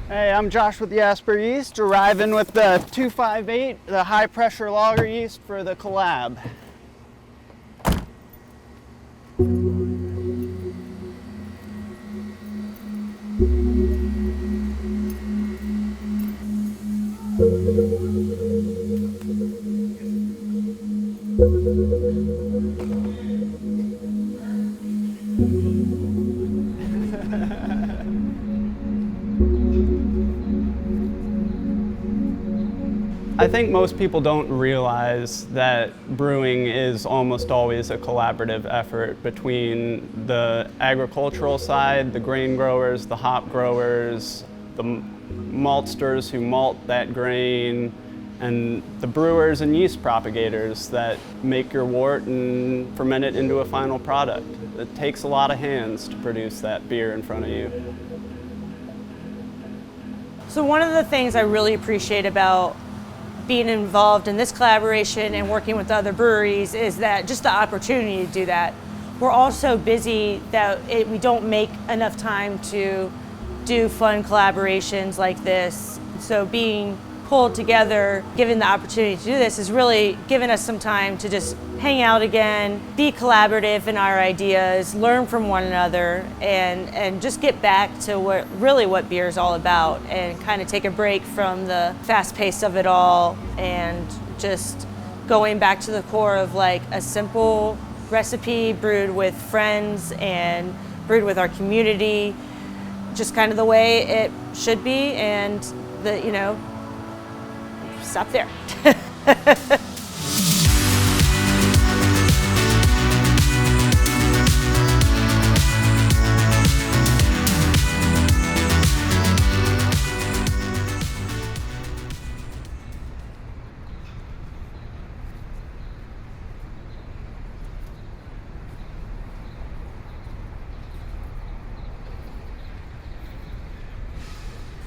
Hey, I'm Josh with Jasper Yeast, arriving with the 258, the high pressure lager yeast for the collab. I think most people don't realize that brewing is almost always a collaborative effort between the agricultural side, the grain growers, the hop growers, the maltsters who malt that grain, and the brewers and yeast propagators that make your wort and ferment it into a final product. It takes a lot of hands to produce that beer in front of you. So one of the things I really appreciate about being involved in this collaboration and working with other breweries is that just the opportunity to do that. We're all so busy that we don't make enough time to do fun collaborations like this. So being pulled together, given the opportunity to do this, has really given us some time to just hang out again, be collaborative in our ideas, learn from one another, and just get back to what beer is all about, and kind of take a break from the fast pace of it all, and just going back to the core of like a simple recipe brewed with friends and brewed with our community, just kind of the way it should be, and stop there.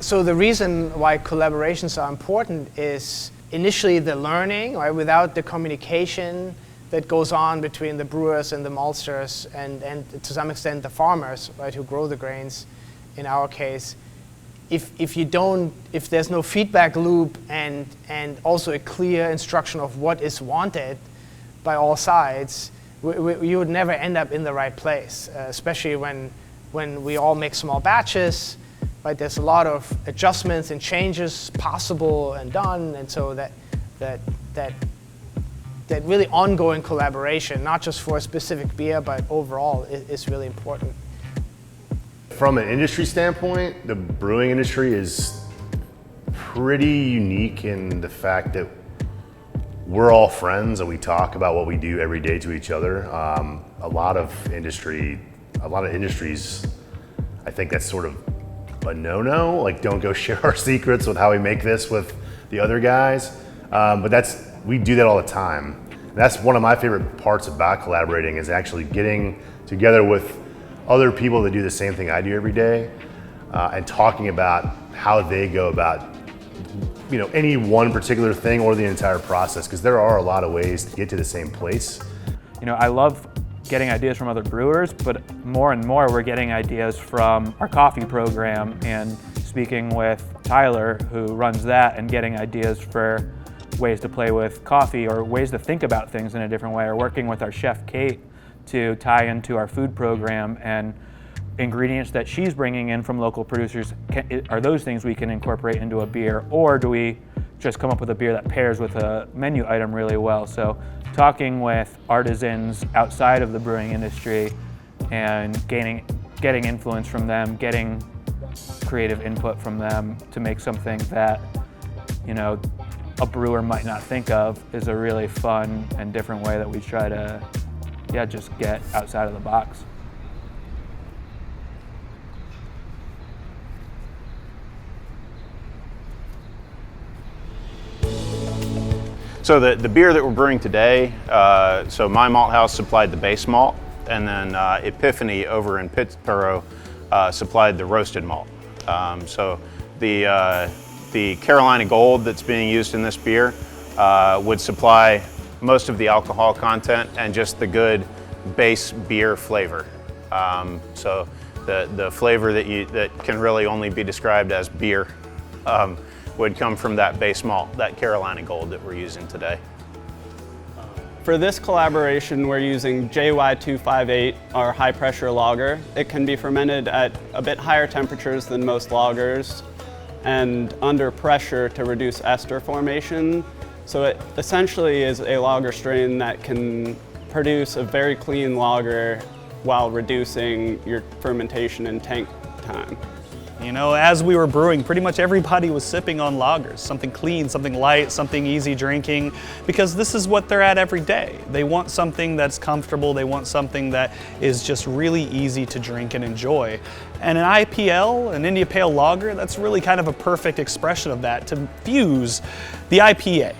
So the reason why collaborations are important is initially the learning, right? Without the communication that goes on between the brewers and the maltsters and to some extent the farmers, right, who grow the grains in our case, if there's no feedback loop and also a clear instruction of what is wanted by all sides, you would never end up in the right place, especially when we all make small batches. Right, there's a lot of adjustments and changes possible and done, and so that really ongoing collaboration, not just for a specific beer, but overall, is really important. From an industry standpoint, the brewing industry is pretty unique in the fact that we're all friends and we talk about what we do every day to each other. A lot of industries, I think that's sort of a no-no, like don't go share our secrets with how we make this with the other guys. But we do that all the time. And that's one of my favorite parts about collaborating, is actually getting together with other people that do the same thing I do every day, and talking about how they go about any one particular thing or the entire process, because there are a lot of ways to get to the same place. I love getting ideas from other brewers, but more and more we're getting ideas from our coffee program and speaking with Tyler, who runs that, and getting ideas for ways to play with coffee or ways to think about things in a different way, or working with our chef Kate to tie into our food program and ingredients that she's bringing in from local producers. Are those things we can incorporate into a beer, or do we just come up with a beer that pairs with a menu item really well? So talking with artisans outside of the brewing industry and getting influence from them, getting creative input from them to make something that a brewer might not think of, is a really fun and different way that we try to just get outside of the box. So the beer that we're brewing today, so my malt house supplied the base malt, and then Epiphany over in Pittsburgh supplied the roasted malt. So the Carolina Gold that's being used in this beer would supply most of the alcohol content and just the good base beer flavor. So The flavor that can really only be described as beer would come from that base malt, that Carolina Gold that we're using today. For this collaboration, we're using JY258, our high pressure lager. It can be fermented at a bit higher temperatures than most lagers and under pressure to reduce ester formation. So it essentially is a lager strain that can produce a very clean lager while reducing your fermentation and tank time. You know, as we were brewing, pretty much everybody was sipping on lagers, something clean, something light, something easy drinking, because this is what they're at every day. They want something that's comfortable, they want something that is just really easy to drink and enjoy. And an IPL, an India Pale Lager, that's really kind of a perfect expression of that, to fuse the IPA,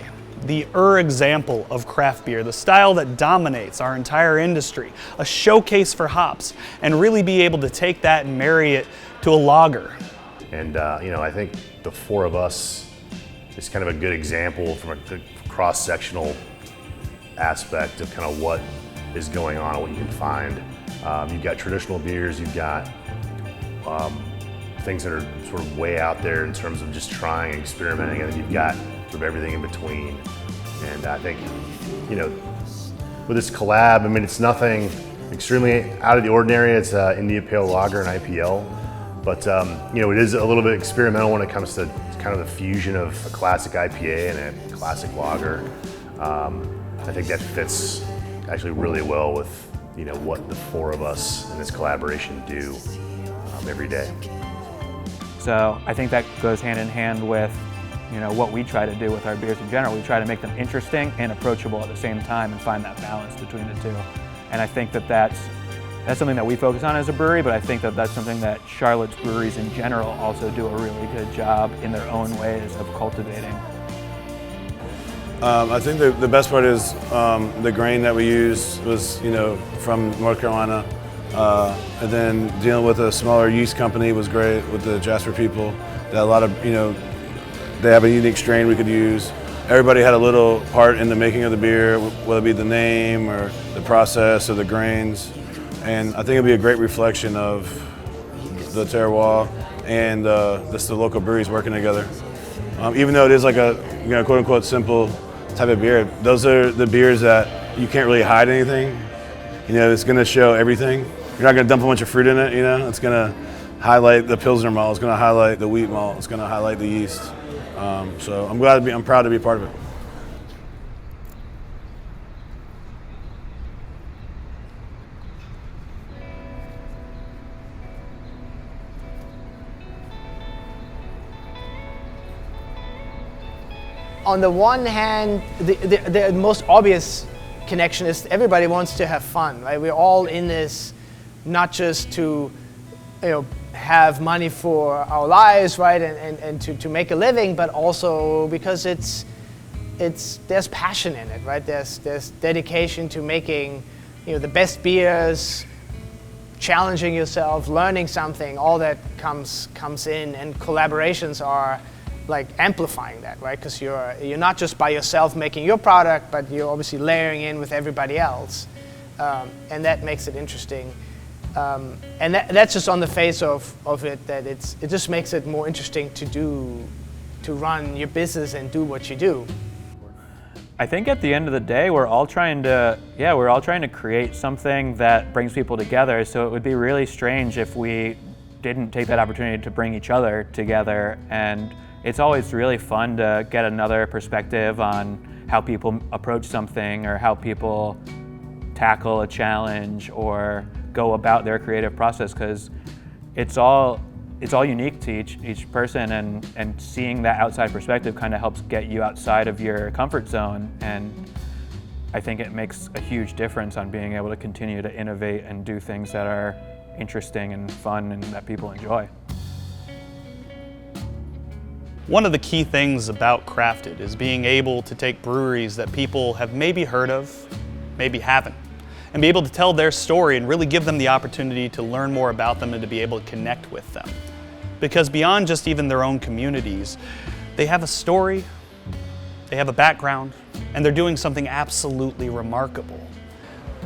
the example of craft beer, the style that dominates our entire industry, a showcase for hops, and really be able to take that and marry it to a lager. And I think the four of us is kind of a good example from a cross-sectional aspect of kind of what is going on and what you can find. You've got traditional beers, you've got things that are sort of way out there in terms of just trying and experimenting, and then you've got sort of everything in between. And I think, with this collab, I mean, it's nothing extremely out of the ordinary. It's India Pale Lager and IPL. But it is a little bit experimental when it comes to kind of the fusion of a classic IPA and a classic lager. I think that fits actually really well with what the four of us in this collaboration do every day. So I think that goes hand in hand with what we try to do with our beers in general. We try to make them interesting and approachable at the same time and find that balance between the two. And I think that's something that we focus on as a brewery, but I think that's something that Charlotte's breweries in general also do a really good job in their own ways of cultivating. I think the best part is the grain that we used was from North Carolina, and then dealing with a smaller yeast company was great with the Jasper people. They had a lot of they have a unique strain we could use. Everybody had a little part in the making of the beer, whether it be the name or the process or the grains. And I think it'll be a great reflection of the terroir and just the local breweries working together. Even though it is like a quote unquote simple type of beer, those are the beers that you can't really hide anything. It's going to show everything. You're not going to dump a bunch of fruit in it. It's going to highlight the Pilsner malt. It's going to highlight the wheat malt. It's going to highlight the yeast. So I'm proud to be part of it. On the one hand, the most obvious connection is everybody wants to have fun, right? We're all in this not just to have money for our lives, right, and to make a living, but also because there's passion in it, right? There's dedication to making the best beers, challenging yourself, learning something. All that comes in, and collaborations are like amplifying that, right? Because you're not just by yourself making your product, but you're obviously layering in with everybody else, and that makes it interesting. And that's just on the face of it, that it just makes it more interesting to run your business and do what you do. I think at the end of the day, we're all trying to create something that brings people together. So it would be really strange if we didn't take that opportunity to bring each other together. And it's always really fun to get another perspective on how people approach something or how people tackle a challenge or go about their creative process, because it's all unique to each person, and seeing that outside perspective kind of helps get you outside of your comfort zone. And I think it makes a huge difference on being able to continue to innovate and do things that are interesting and fun and that people enjoy. One of the key things about Crafted is being able to take breweries that people have maybe heard of, maybe haven't, and be able to tell their story and really give them the opportunity to learn more about them and to be able to connect with them. Because beyond just even their own communities, they have a story, they have a background, and they're doing something absolutely remarkable.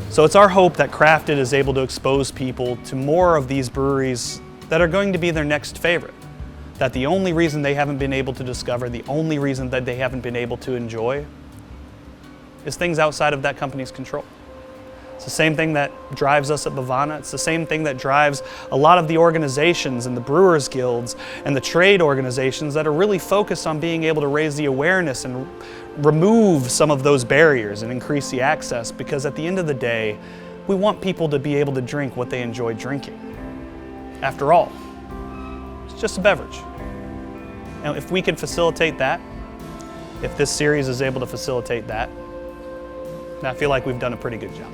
So it's our hope that Crafted is able to expose people to more of these breweries that are going to be their next favorite. That the only reason they haven't been able to discover, the only reason that they haven't been able to enjoy is things outside of that company's control. It's the same thing that drives us at Bavana. It's the same thing that drives a lot of the organizations and the Brewers Guilds and the trade organizations that are really focused on being able to raise the awareness and remove some of those barriers and increase the access, because at the end of the day, we want people to be able to drink what they enjoy drinking. After all, it's just a beverage. And if we can facilitate that, if this series is able to facilitate that, I feel like we've done a pretty good job.